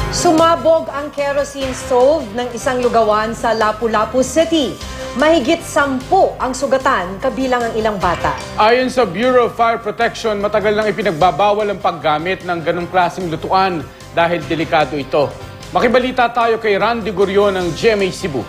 Sumabog ang kerosene stove ng isang lugawan sa Lapu-Lapu City. Mahigit 10 ang sugatan, kabilang ang ilang bata. Ayon sa Bureau of Fire Protection, matagal nang ipinagbabawal ang paggamit ng ganong klaseng lutuan dahil delikado ito. Makibalita tayo kay Randy Gurion ng GMA Cebu.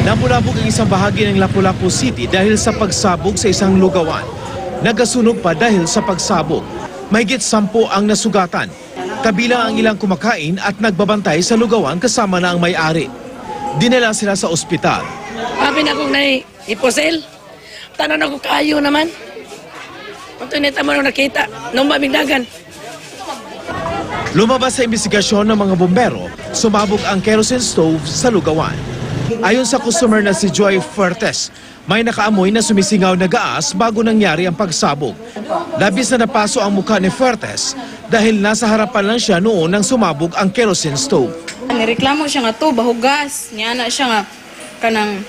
Napulabog ang isang bahagi ng Lapu-Lapu City dahil sa pagsabog sa isang lugawan. Nagkasunog pa dahil sa pagsabog. Mahigit 10 ang nasugatan. Kabilang ang ilang kumakain at nagbabantay sa lugawan kasama na ang may-ari. Dinala sila sa ospital. Sabi na kong iposel. Tanan ako kayo naman. Kung tunita mo nung nakita, nung mamigdagan. Lumabas sa investigasyon ng mga bombero, sumabog ang kerosene stove sa lugawan. Ayon sa customer na si Joy Fuertes, may nakaamoy na sumisingaw na gaas bago nangyari ang pagsabog. Labis na napaso ang mukha ni Fuertes dahil nasa harapan lang siya noon nang sumabog ang kerosene stove. Nireklamo siya nga to, bahugas. Niya na siya nga kanang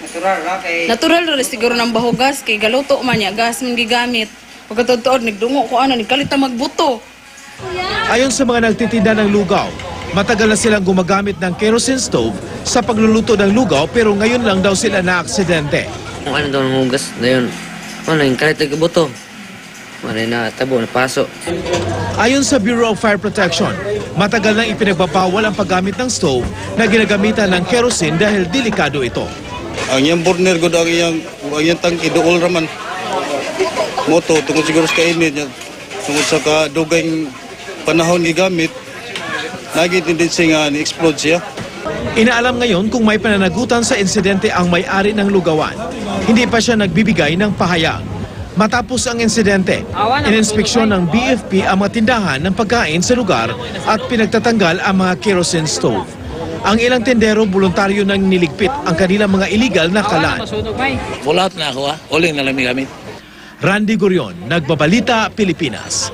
natural ra siguro ng bahugas kay galuto man niya gas man gigamit. Pagkatotoo nagdungo ko nagkalita magbuto. Ayon sa mga nagtitinda ng lugaw, matagal na silang gumagamit ng kerosene stove sa pagluluto ng lugaw pero ngayon lang daw sila na-aksidente. Kung ano daw ng hugas na yun, yung kalit na buto. Maray na tabo, napaso. Ayon sa Bureau of Fire Protection, matagal nang ipinagbabawal ang paggamit ng stove na ginagamitan ng kerosene dahil delikado ito. Ang iyang burner gud ang iyang tangki dool raman. Moto tungod siguro sa kainit niya. Tungod sa kadugay panahon gigamit, naging tendency nga ni-explode siya. Inaalam ngayon kung may pananagutan sa insidente ang may-ari ng lugawan. Hindi pa siya nagbibigay ng pahayag. Matapos ang insidente, ininspeksyon ng BFP ang mga tindahan ng pagkain sa lugar at pinagtatanggal ang mga kerosene stove. Ang ilang tendero voluntaryo nang niligpit ang kanilang mga illegal na kalan. Full out na ako Uling na lang gamit. Randy Gurion, Nagbabalita, Pilipinas.